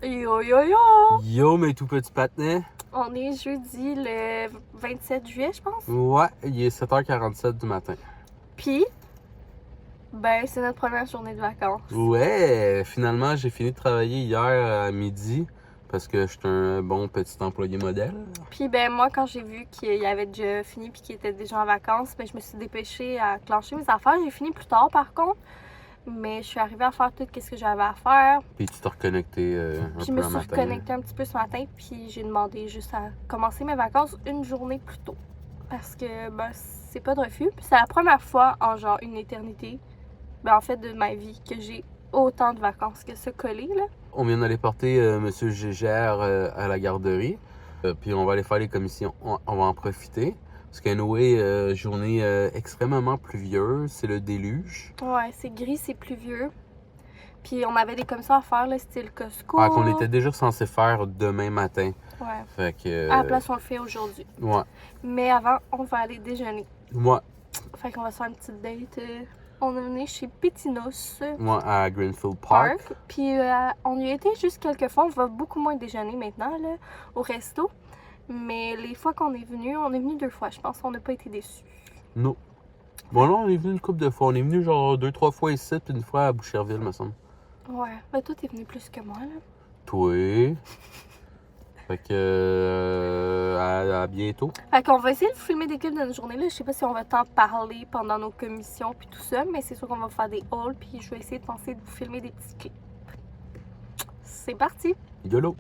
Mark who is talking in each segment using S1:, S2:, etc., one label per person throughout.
S1: Yo yo yo!
S2: Yo mes tout petits patinets.
S1: On est jeudi le 27 juillet, je pense.
S2: Ouais, il est 7h47 du matin.
S1: Puis, ben, c'est notre première journée de vacances.
S2: Ouais, finalement j'ai fini de travailler hier à midi parce que je suis un bon petit employé modèle.
S1: Puis, ben, moi, quand j'ai vu qu'il avait déjà fini puis qu'il était déjà en vacances, ben, je me suis dépêchée à clencher mes affaires. J'ai fini plus tard, par contre. Mais je suis arrivée à faire tout ce que j'avais à faire.
S2: Puis tu t'es reconnecté un
S1: Je
S2: peu
S1: me
S2: un
S1: suis
S2: matin.
S1: reconnectée un petit peu ce matin, puis j'ai demandé juste à commencer mes vacances une journée plus tôt. Parce que, ben, c'est pas de refus. Puis c'est la première fois en genre une éternité, ben, en fait, de ma vie, que j'ai autant de vacances que ça collé, là.
S2: On vient d'aller porter Monsieur Gégère à la garderie. Puis on va aller faire les commissions. On va en profiter. Parce qu'anyway, journée extrêmement pluvieuse, c'est le déluge.
S1: Ouais, c'est gris, c'est pluvieux. Puis on avait des commissions à faire, là, style Costco.
S2: Ah, qu'on était déjà censé faire demain matin.
S1: Ouais.
S2: Fait que.
S1: À la place, on le fait aujourd'hui.
S2: Ouais.
S1: Mais avant, on va aller déjeuner.
S2: Moi,
S1: Fait qu'on va se faire une petite date. On est venu chez Petinos
S2: à Greenfield Park.
S1: Puis on y a été juste quelques fois. On va beaucoup moins déjeuner maintenant là, au resto. Mais les fois qu'on est venu, on est venu 2 fois, je pense. On n'a pas été déçus.
S2: Non. Bon, là, on est venu une couple de fois. On est venu genre 2-3 fois ici, puis une fois à Boucherville, me semble.
S1: Ouais. Mais toi, t'es venu plus que moi, là.
S2: Toi. Fait que. À bientôt.
S1: Fait qu'on va essayer de vous filmer des clips de notre journée, là. Je sais pas si on va t'en parler pendant nos commissions puis tout ça, mais c'est sûr qu'on va faire des hauls, puis je vais essayer de penser de vous filmer des petits clips. C'est parti!
S2: YOLO.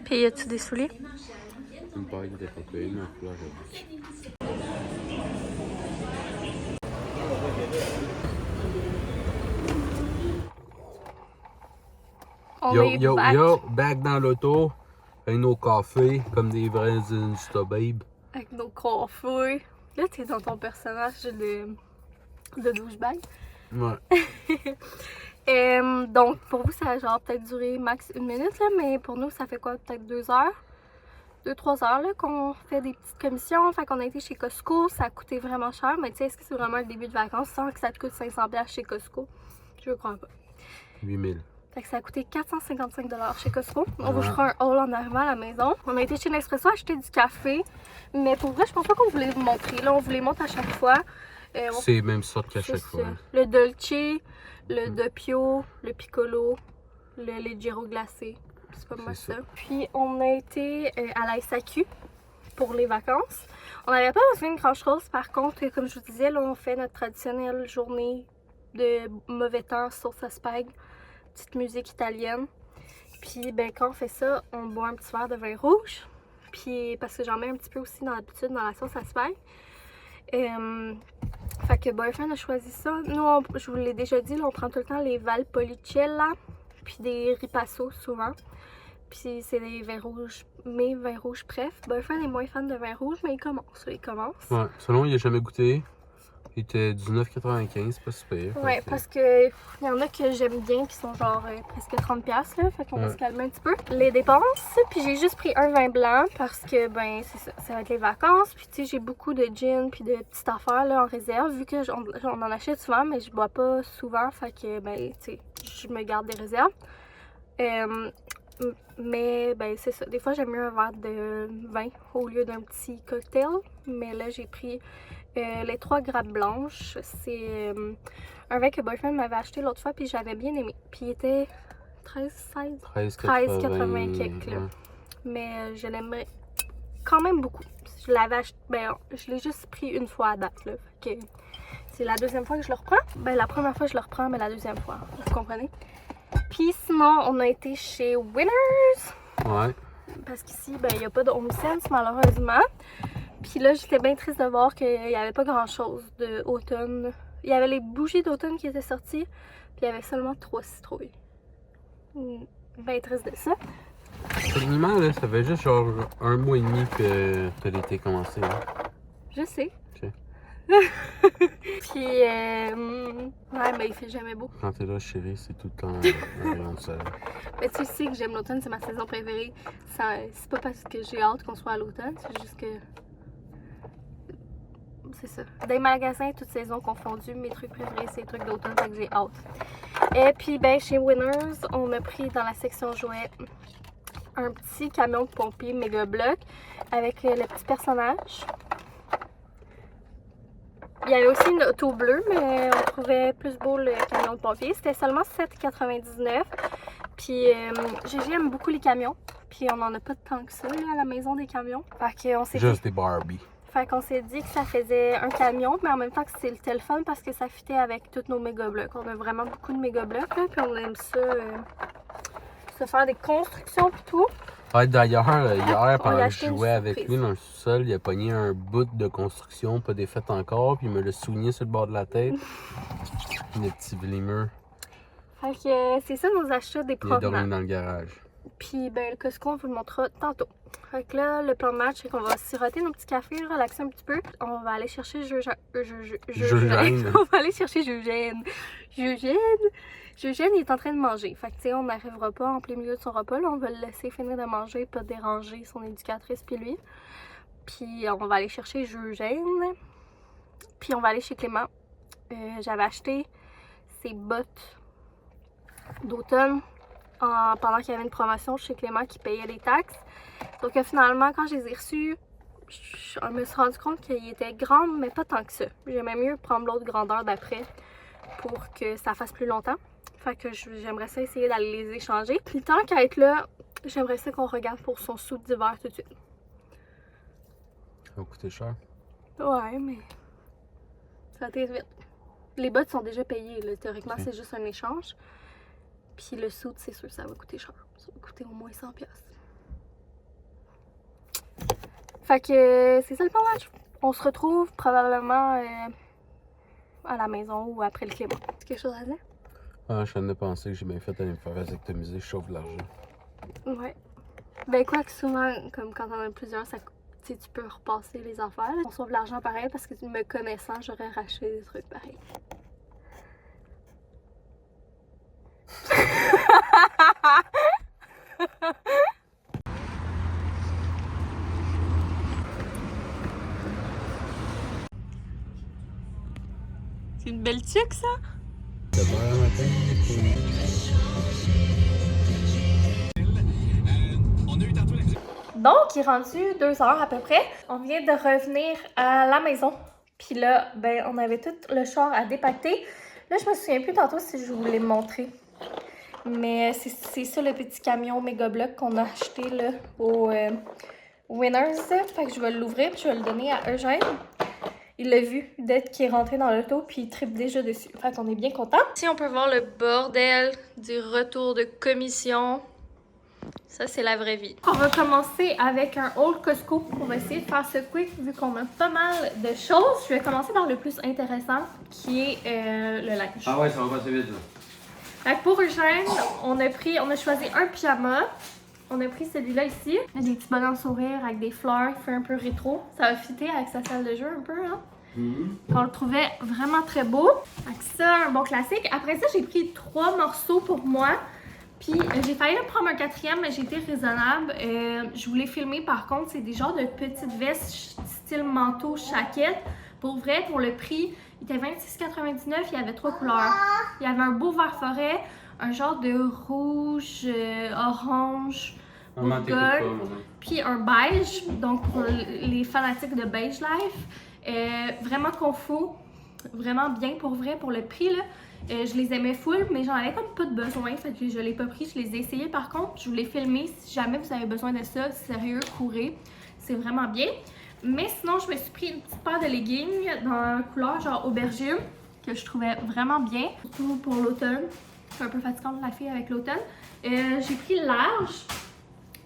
S1: Puis y a-tu des souliers?
S2: Une paille de cocaïne en couleur rouge.
S1: On
S2: Yo,
S1: est
S2: yo,
S1: back
S2: yo, back dans l'auto. Avec nos cafés, comme des vrais Insta-babes.
S1: avec nos coiffures. Là, t'es dans ton personnage de douchebag.
S2: Ouais.
S1: Donc, pour vous, ça a genre peut-être duré max 1 minute, là, mais pour nous, ça fait quoi? Peut-être 2 heures? 2-3 heures là, qu'on fait des petites commissions. Fait qu'on a été chez Costco. Ça a coûté vraiment cher, mais tu sais, est-ce que c'est vraiment le début de vacances sans que ça te coûte 500$ chez Costco? Je crois pas.
S2: 8000.
S1: Fait que ça a coûté 455$ chez Costco. On vous fera un haul en arrivant à la maison. On a été chez Nespresso acheter du café. Mais pour vrai, je pense pas qu'on voulait vous montrer. Là, on vous les montre à chaque fois.
S2: C'est même sorte qu'à chaque
S1: C'est
S2: fois.
S1: ça. Le Dolce, le Doppio, le Piccolo, le Leggero glacé. C'est pas mal ça. Puis on a été à la SAQ pour les vacances. On n'avait pas besoin de grand chose. Par contre, comme je vous disais, là, on fait notre traditionnelle journée de mauvais temps, sauce à spag, petite musique italienne. Puis ben, quand on fait ça, on boit un petit verre de vin rouge. Puis parce que j'en mets un petit peu aussi dans l'habitude dans la sauce à spag. Fait que Boyfriend a choisi ça. Nous, je vous l'ai déjà dit, là, on prend tout le temps les Valpolicella, puis des Ripasso souvent. Puis c'est des vins rouges, mes vins rouges bref. Boyfriend est moins fan de vin rouge, mais il commence.
S2: Ouais, selon, il a jamais goûté. Il était 19,95, c'est pas super.
S1: Ouais, parce que il y en a que j'aime bien qui sont genre presque 30$, là. Fait qu'on va se calmer un petit peu. Les dépenses, puis j'ai juste pris un vin blanc parce que, ben, c'est ça, ça va être les vacances. Puis, tu sais, j'ai beaucoup de gin puis de petites affaires, là, en réserve. Vu que on en achète souvent, mais je bois pas souvent. Fait que, ben, tu sais, je me garde des réserves. Mais, ben, c'est ça. Des fois, j'aime mieux un verre de vin au lieu d'un petit cocktail. Mais là, j'ai pris les 3 grappes blanches. C'est un vin que Boyfriend m'avait acheté l'autre fois, puis j'avais bien aimé. Puis il était 13,80 quelques, là. Mais je l'aimerais quand même beaucoup. Je l'avais acheté, ben, je l'ai juste pris une fois à date, là. Fait que c'est la deuxième fois que je le reprends. Ben, la première fois, je le reprends, mais la deuxième fois. Vous comprenez? Puis sinon, on a été chez Winners.
S2: Ouais.
S1: Parce qu'ici, ben, il n'y a pas de HomeSense malheureusement. Puis là, j'étais bien triste de voir qu'il n'y avait pas grand-chose d'automne. Il y avait les bougies d'automne qui étaient sorties, puis il y avait seulement 3 citrouilles. Bien triste de ça.
S2: Techniquement, là, ça fait juste genre 1 mois et demi que t'as l'été commencé. Là.
S1: Je sais.
S2: Ok.
S1: Puis, ouais, mais il fait jamais beau.
S2: Quand t'es là, chérie, c'est tout le temps un rayon de soleil.
S1: Mais tu sais que j'aime l'automne, c'est ma saison préférée. C'est pas parce que j'ai hâte qu'on soit à l'automne, c'est juste que. C'est ça. Dans les magasins, toutes saisons confondues, mes trucs préférés, c'est les trucs d'automne, fait que j'ai hâte. Et puis, ben, chez Winners, on a pris dans la section jouets un petit camion de pompier méga bloc avec le petit personnage. Il y avait aussi une auto bleue, mais on trouvait plus beau le camion de pompier. C'était seulement 7,99 $. Puis Gigi aime beaucoup les camions. Puis on en a pas tant que ça là, à la maison des camions. Fait qu'on s'est
S2: Juste des Barbie.
S1: Fait qu'on s'est dit que ça faisait un camion, mais en même temps que c'était le téléphone parce que ça fitait avec tous nos méga blocs. On a vraiment beaucoup de méga blocs, là, puis on aime ça, se faire des constructions pis tout.
S2: Ouais, d'ailleurs, hier, pendant que
S1: acheté
S2: je
S1: une
S2: jouais avec
S1: surprise.
S2: lui dans le sous-sol, il a pogné un bout de construction pas défait encore, puis il me l'a souligné sur le bord de la tête. Le petit vlimeux.
S1: Fait que c'est ça nos achats des
S2: Il a dormi
S1: provenants.
S2: dans le garage.
S1: Puis ben le Costco, on vous le montrera tantôt. Fait que là, le plan de match, c'est qu'on va siroter nos petits cafés, relaxer un petit peu. On va aller chercher Eugène. On va aller chercher Eugène. Eugène, il est en train de manger. Fait que tu sais, on n'arrivera pas en plein milieu de son repas. Là, on va le laisser finir de manger, pas déranger son éducatrice puis lui. Puis on va aller chercher Eugène. Puis on va aller chez Clément. J'avais acheté ses bottes d'automne pendant qu'il y avait une promotion chez Clément qui payait les taxes. Donc finalement, quand je les ai reçus, je me suis rendu compte qu'ils étaient grands, mais pas tant que ça. J'aimais mieux prendre l'autre grandeur d'après pour que ça fasse plus longtemps. Fait que j'aimerais ça essayer d'aller les échanger. Puis tant qu'à être là, j'aimerais ça qu'on regarde pour son sou d'hiver tout de suite.
S2: Ça va coûter cher.
S1: Ouais, mais ça va être vite. Les bottes sont déjà payées, là. Théoriquement,
S2: Ok.
S1: c'est juste un échange. Puis le suit, c'est sûr, ça va coûter cher. Ça va coûter au moins 100$. Fait que c'est ça le plan de match. On se retrouve probablement à la maison ou après le Clément. C'est quelque chose à dire?
S2: Ah, je viens de penser que j'ai bien fait d'aller me faire vasectomiser, je sauve de l'argent.
S1: Ouais. Ben quoi que souvent, comme quand on en a plusieurs, ça, tu peux repasser les affaires. On sauve de l'argent pareil parce que me connaissant, j'aurais racheté des trucs pareils. C'est une belle tuque, ça?
S2: Demain matin,
S1: Donc, il est rendu 2 heures à peu près. On vient de revenir à la maison. Puis là, ben, on avait tout le char à dépacter. Là, je me souviens plus tantôt si je vous l'ai montré. Mais c'est ça le petit camion méga bloc qu'on a acheté là au Winners. Fait que je vais l'ouvrir puis je vais le donner à Eugène. Il l'a vu dès qu'il est rentré dans l'auto puis il tripe déjà dessus. Fait qu'on est bien content. Ici, on peut voir le bordel du retour de commission. Ça, c'est la vraie vie. On va commencer avec un haul Costco. On va essayer de faire ce quick vu qu'on a pas mal de choses. Je vais commencer par le plus intéressant qui est le linge.
S2: Ah ouais, ça va passer vite là.
S1: Fait que pour Eugène, on a choisi un pyjama. On a pris celui-là ici. Il y a des petits bonhommes sourires avec des fleurs, il fait un peu rétro. Ça va fitter avec sa salle de jeu un peu, hein. On le trouvait vraiment très beau. Avec ça, un bon classique. Après ça, j'ai pris 3 morceaux pour moi. Puis j'ai failli en prendre un 4e, mais j'ai été raisonnable. Je voulais filmer par contre, c'est des genres de petites vestes style manteau chaquette. Pour vrai, pour le prix, il était 26,99$, il y avait 3 couleurs. Il y avait un beau vert forêt, un genre de rouge, orange, bourgogne, puis un beige, donc pour les fanatiques de Beige Life. Vraiment confort, vraiment bien pour vrai pour le prix là. Je les aimais full, mais j'en avais comme pas de besoin, fait que je l'ai pas pris. Je les ai essayés par contre, je voulais filmer. Si jamais vous avez besoin de ça, sérieux, courez, c'est vraiment bien. Mais sinon, je me suis pris une petite paire de leggings dans la couleur genre aubergine, que je trouvais vraiment bien, surtout pour l'automne. C'est un peu fatigant de la fille avec l'automne. J'ai pris large.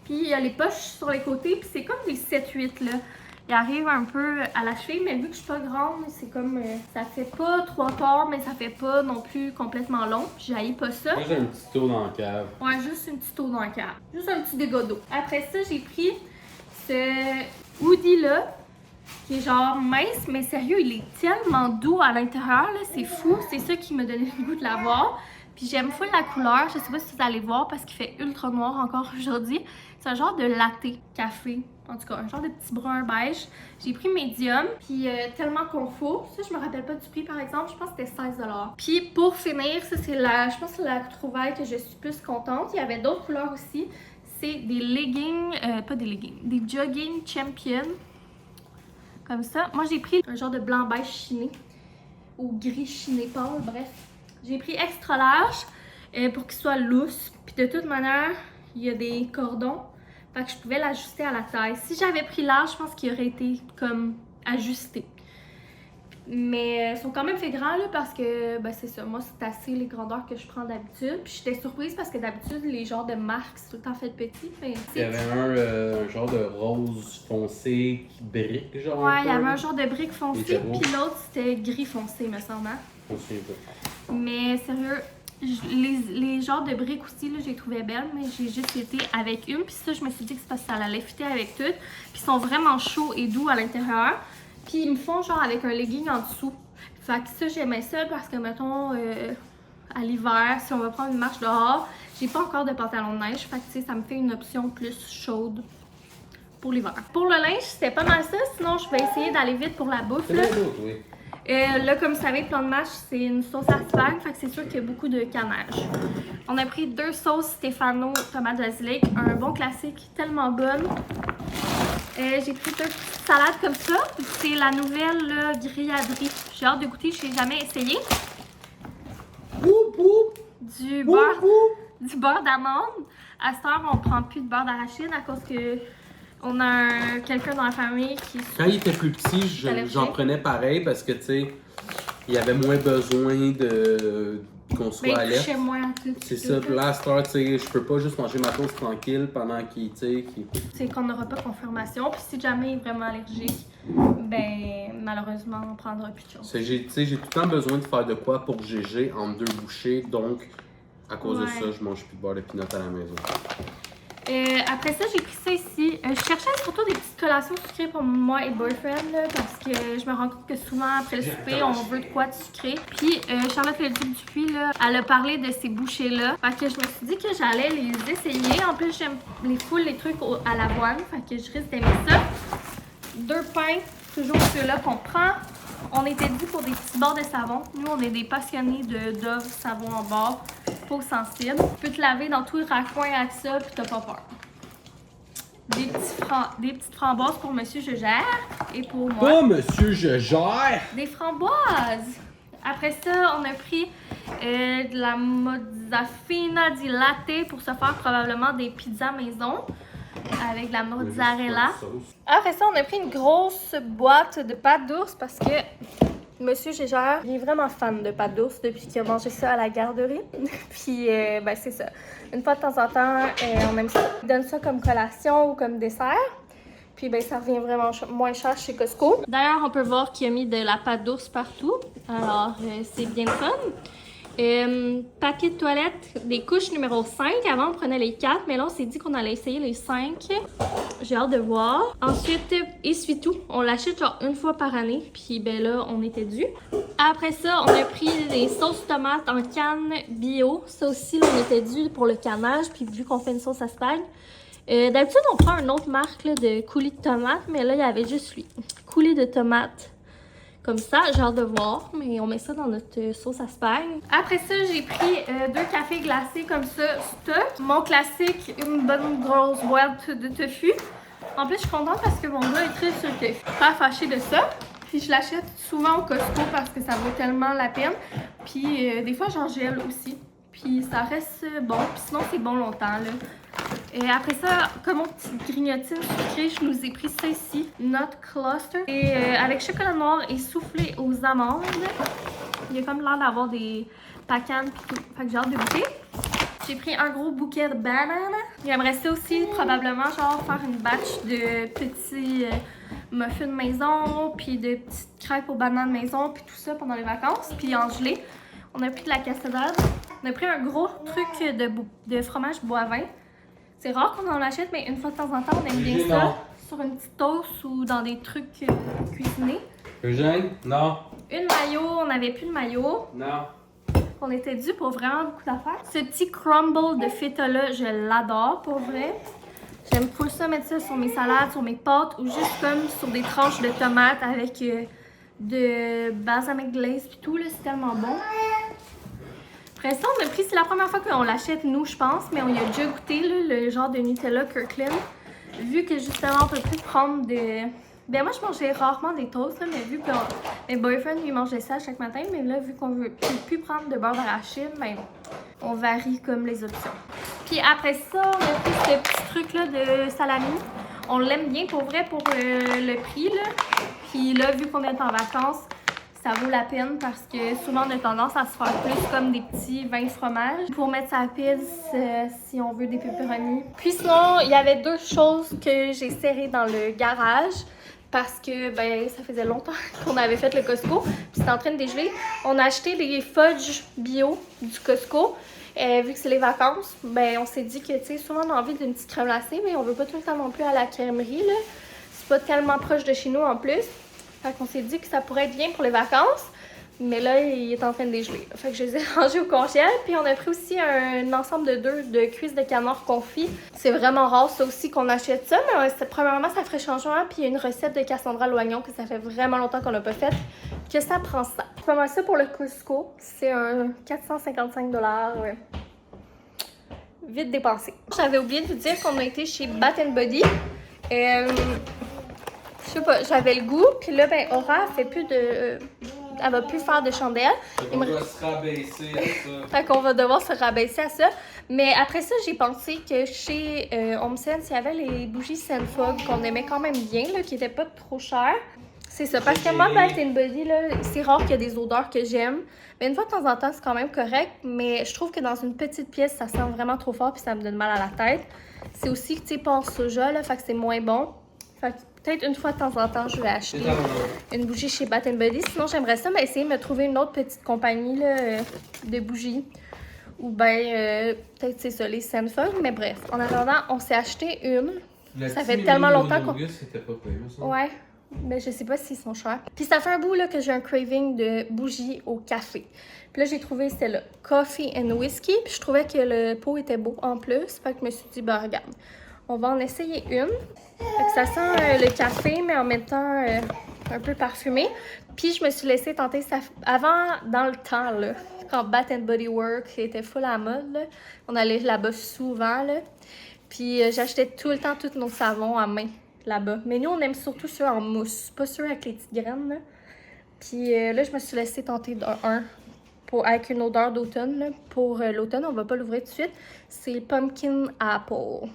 S1: Puis il y a les poches sur les côtés. Puis c'est comme des 7-8 là. Il arrive un peu à la cheville, mais vu que je suis pas grande, c'est comme... ça fait pas 3 quarts, mais ça fait pas non plus complètement long. Puis j'haïs pas ça.
S2: Moi, j'ai un petit tour dans la cave.
S1: Ouais, juste une petite eau dans le cave. Juste un petit dégât d'eau. Après ça, j'ai pris ce hoodie-là, qui est genre mince, mais sérieux, il est tellement doux à l'intérieur, là. C'est fou. C'est ça qui m'a donné le goût de l'avoir. Puis j'aime full la couleur. Je sais pas si vous allez voir parce qu'il fait ultra noir encore aujourd'hui. C'est un genre de latte café. En tout cas, un genre de petit brun beige. J'ai pris médium, puis tellement confort. Ça, je me rappelle pas du prix, par exemple. Je pense que c'était 16 $. Puis pour finir, ça, c'est la... Je pense que c'est la trouvaille que je suis plus contente. Il y avait d'autres couleurs aussi. C'est des leggings... pas des leggings. Des jogging champion. Comme ça. Moi, j'ai pris un genre de blanc beige chiné. Ou gris chiné pâle, bref. J'ai pris extra large pour qu'il soit loose. Puis de toute manière, il y a des cordons. Fait que je pouvais l'ajuster à la taille. Si j'avais pris large, je pense qu'il aurait été comme ajusté. Mais ils sont quand même fait grands là parce que ben c'est ça, moi c'est assez les grandeurs que je prends d'habitude. Puis j'étais surprise parce que d'habitude les genres de marques c'est tout le temps fait petit. Mais
S2: il y avait un genre de rose foncé qui brique genre.
S1: Ouais, il y avait un genre de brique foncé puis l'autre c'était gris foncé me semble. Hein? Mais sérieux, les genres de briques aussi, là, j'ai trouvé belles, mais j'ai juste été avec une. Puis ça, je me suis dit que c'est parce que ça allait fitter avec tout. Puis ils sont vraiment chauds et doux à l'intérieur. Puis ils me font genre avec un legging en dessous. Fait que ça, j'aimais ça parce que, mettons, à l'hiver, si on va prendre une marche dehors, j'ai pas encore de pantalon de neige. Fait que, tu sais, ça me fait une option plus chaude pour l'hiver. Pour le linge, c'était pas mal ça. Sinon, je vais essayer d'aller vite pour la bouffe. Là.
S2: Oui.
S1: Là, comme vous savez, plan de match, c'est une sauce à spag, fait que c'est sûr qu'il y a beaucoup de cannage. On a pris 2 sauces Stefano tomate basilic, un bon classique, tellement bonne. J'ai pris 2 petites salades comme ça. C'est la nouvelle là, grilladerie. J'ai hâte de goûter, je l'ai jamais essayé. Du beurre d'amande. À cette heure, on prend plus de beurre d'arachide à cause que on a quelqu'un dans la famille qui...
S2: Quand il était plus petit, j'en prenais pareil parce que, tu sais, il y avait moins besoin de qu'on soit alerte.
S1: Chez moi,
S2: c'est ça, puis là, à cette heure, tu sais, je peux pas juste manger ma toast tranquille pendant qu'il, tu sais...
S1: C'est qu'on n'aura pas de confirmation, puis si jamais il est vraiment allergique, ben, malheureusement, on prendra plus de choses.
S2: J'ai tout le temps besoin de faire de quoi pour GG en 2 bouchées, donc, à cause de ça, je mange plus de beurre de pinot à la maison.
S1: Après ça, j'ai pris ça ici. Je cherchais surtout des petites collations sucrées pour moi et boyfriend là, parce que je me rends compte que souvent après le souper, on veut de quoi de sucré. Puis Charlotte Leduc-Dupuis, là, elle a parlé de ces bouchées-là. Fait que je me suis dit que j'allais les essayer. En plus, j'aime les trucs à l'avoine. Fait que je risque d'aimer ça. 2 pains, toujours ceux-là qu'on prend. On était dit pour des petits bords de savon. Nous, on est des passionnés de Dove savon en bord. Peau sensible. Tu peux te laver dans tout le raccoin avec ça, puis t'as pas peur. Des petites framboises pour Monsieur Je Gère et pour moi.
S2: Pas Monsieur Je Gère!
S1: Des framboises! Après ça, on a pris de la mozzafina di latte pour se faire probablement des pizzas maison. Avec de la mozzarella. Après ça, on a pris une grosse boîte de pâtes d'ours parce que Monsieur Gégère, il est vraiment fan de pâtes d'ours depuis qu'il a mangé ça à la garderie. Puis, ben c'est ça. Une fois de temps en temps, on aime ça. Il donne ça comme collation ou comme dessert. Puis, ben ça revient vraiment moins cher chez Costco. D'ailleurs, on peut voir qu'il a mis de la pâte d'ours partout. Alors, c'est bien le fun. Papier de toilette, des couches numéro 5. Avant, on prenait les 4, mais là, on s'est dit qu'on allait essayer les 5. J'ai hâte de voir. Ensuite, essuie-tout. On l'achète genre une fois par année. Puis, ben là, on était dû. Après ça, on a pris des sauces tomates en canne bio. Ça aussi, là, on était dû pour le canage. Puis, vu qu'on fait une sauce à spag. D'habitude, on prend une autre marque là, de coulis de tomates. Mais là, il y avait juste lui. Coulis de tomates. Comme ça, j'ai hâte de voir, mais on met ça dans notre sauce à spag. Après ça, j'ai pris 2 cafés glacés comme ça, stock. Mon classique, une bonne grosse boîte de tofu. En plus, je suis contente parce que mon gars est très sur le tofu. Pas fâché de ça. Puis je l'achète souvent au Costco parce que ça vaut tellement la peine. Puis des fois, j'en gèle aussi. Puis ça reste bon. Puis sinon, c'est bon longtemps, là. Et après ça, comme mon petit grignotine sucrée, je nous ai pris ça ici, Nut Cluster. Et avec chocolat noir et soufflé aux amandes. Il y a comme l'air d'avoir des pacane pis tout. Fait que j'ai hâte de goûter. J'ai pris un gros bouquet de bananes. J'aimerais ça aussi, probablement, genre, faire une batch de petits muffins maison, puis de petites crêpes aux bananes maison, puis tout ça pendant les vacances, puis en gelée. On a pris de la cassonade. On a pris un gros truc de fromage boivin. C'est rare qu'on en achète, mais une fois de temps en temps, on aime bien ça. Sur une petite toast ou dans des trucs cuisinés.
S2: Eugène? Non.
S1: Une mayo, on n'avait plus de mayo.
S2: Non.
S1: On était dû pour vraiment beaucoup d'affaires. Ce petit crumble de feta là, je l'adore pour vrai. J'aime full ça, mettre ça sur mes salades, sur mes pâtes ou juste comme sur des tranches de tomates avec de balsamic glaze pis tout là, c'est tellement bon. Après ça, on a pris, c'est la première fois qu'on l'achète nous, je pense, mais on y a déjà goûté là, le genre de Nutella Kirkland. Vu que justement on peut plus prendre de... Ben moi je mangeais rarement des toasts là, mais vu que mes boyfriends lui mangeaient ça chaque matin, mais là vu qu'on veut plus prendre de beurre d'arachide, ben on varie comme les options. Puis après ça, on a pris ce petit truc là de salami. On l'aime bien pour vrai pour le prix là. Puis là vu qu'on est en vacances, ça vaut la peine parce que souvent on a tendance à se faire plus comme des petits vins de fromage pour mettre sa pizza si on veut des pepperonis. Puis sinon, il y avait deux choses que j'ai serrées dans le garage parce que ben ça faisait longtemps qu'on avait fait le Costco. Puis c'était en train de dégeler. On a acheté des fudge bio du Costco. Vu que c'est les vacances, ben on s'est dit que tu sais souvent on a envie d'une petite crème glacée, mais on veut pas tout le temps non plus à la crèmerie là. C'est pas tellement proche de chez nous en plus. Fait qu'on s'est dit que ça pourrait être bien pour les vacances. Mais là, il est en train de dégeler. Fait que je les ai rangés au congèle. Puis on a pris aussi un ensemble de deux de cuisses de canard confit. C'est vraiment rare ça aussi qu'on achète ça. Mais premièrement, ça ferait changement. Puis il y a une recette de Cassandra à l'oignon que ça fait vraiment longtemps qu'on n'a pas faite. Que ça prend ça. C'est pas mal ça pour le Costco. C'est un 455 $. Ouais. Vite dépensé. J'avais oublié de vous dire qu'on a été chez Bath & Body. Je sais pas, j'avais le goût, puis là, ben, Aura, elle fait plus de... elle va plus faire de chandelles.
S2: On doit se rabaisser à ça.
S1: Fait qu'on va devoir se rabaisser à ça. Mais après ça, j'ai pensé que chez HomeSense, il y avait les bougies Senfog qu'on aimait quand même bien, là, qui étaient pas trop chères. C'est ça, parce que moi, Bath & Body, là, c'est rare qu'il y a des odeurs que j'aime. Mais une fois de temps en temps, c'est quand même correct. Mais je trouve que dans une petite pièce, ça sent vraiment trop fort, puis ça me donne mal à la tête. C'est aussi que, tu sais, pas en soja, là, fait que c'est moins bon. Fait que peut-être une fois de temps en temps, je vais acheter une bougie chez Bath & Body. Sinon, j'aimerais ça essayer de me trouver une autre petite compagnie là, de bougies. Ou bien, peut-être c'est ça, les Senfog. Mais bref, en attendant, on s'est acheté une. Ça fait tellement longtemps qu'on...
S2: C'était pas payé, ça.
S1: Ouais, mais je sais pas s'ils sont chers. Puis ça fait un bout là, que j'ai un craving de bougies au café. Puis là, j'ai trouvé celle-là, Coffee and Whiskey. Puis je trouvais que le pot était beau en plus. Fait que je me suis dit, bah regarde, on va en essayer une. Fait que ça sent le café, mais en même temps un peu parfumé. Puis je me suis laissée tenter ça avant, dans le temps, là, quand Bath & Body Works était full à la mode. Là. On allait là-bas souvent. Là. Puis j'achetais tout le temps tous nos savons à main là-bas. Mais nous, on aime surtout ceux en mousse, pas ceux avec les petites graines. Là. Puis là, je me suis laissée tenter d'un avec une odeur d'automne. Pour l'automne, on va pas l'ouvrir tout de suite. C'est Pumpkin Apple.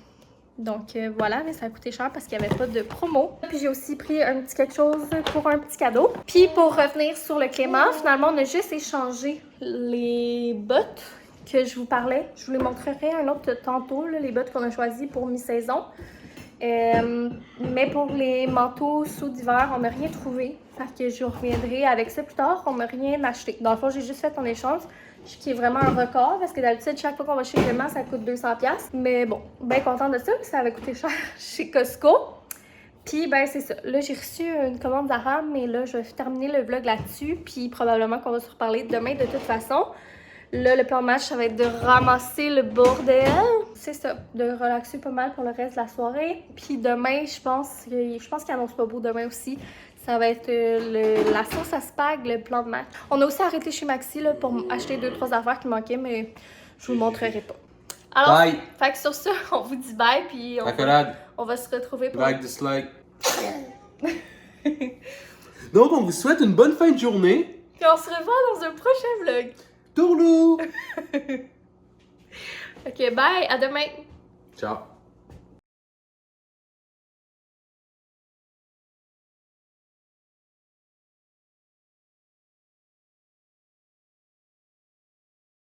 S1: Donc voilà, mais ça a coûté cher parce qu'il n'y avait pas de promo. Puis j'ai aussi pris un petit quelque chose pour un petit cadeau. Puis pour revenir sur le Clément, finalement on a juste échangé les bottes que je vous parlais. Je vous les montrerai un autre tantôt, là, les bottes qu'on a choisies pour mi-saison. Mais pour les manteaux sous d'hiver, on n'a rien trouvé. Fait que je reviendrai avec ça plus tard. On n'a rien acheté. Dans le fond, j'ai juste fait un échange. Ce qui est vraiment un record parce que d'habitude, chaque fois qu'on va chez Clément, ça coûte 200$. Mais bon, bien contente de ça, parce que ça avait coûté cher chez Costco. Puis, ben, c'est ça. Là, j'ai reçu une commande d'Aram, mais là, je vais terminer le vlog là-dessus. Puis, probablement qu'on va se reparler demain de toute façon. Là, le plan de match, ça va être de ramasser le bordel. C'est ça, de relaxer pas mal pour le reste de la soirée. Puis demain, je pense qu'il annonce pas beau demain aussi. Ça va être la sauce à spag, le plan de match. On a aussi arrêté chez Maxi là, pour acheter 2-3 affaires qui manquaient, mais je vous le montrerai pas. Alors,
S2: bye!
S1: Fait que sur ça, on vous dit bye, puis on va se retrouver pour...
S2: Like, dislike. Donc, on vous souhaite une bonne fin de journée.
S1: Puis on se revoit dans un prochain vlog.
S2: Tourlou!
S1: Ok, bye, à demain.
S2: Ciao.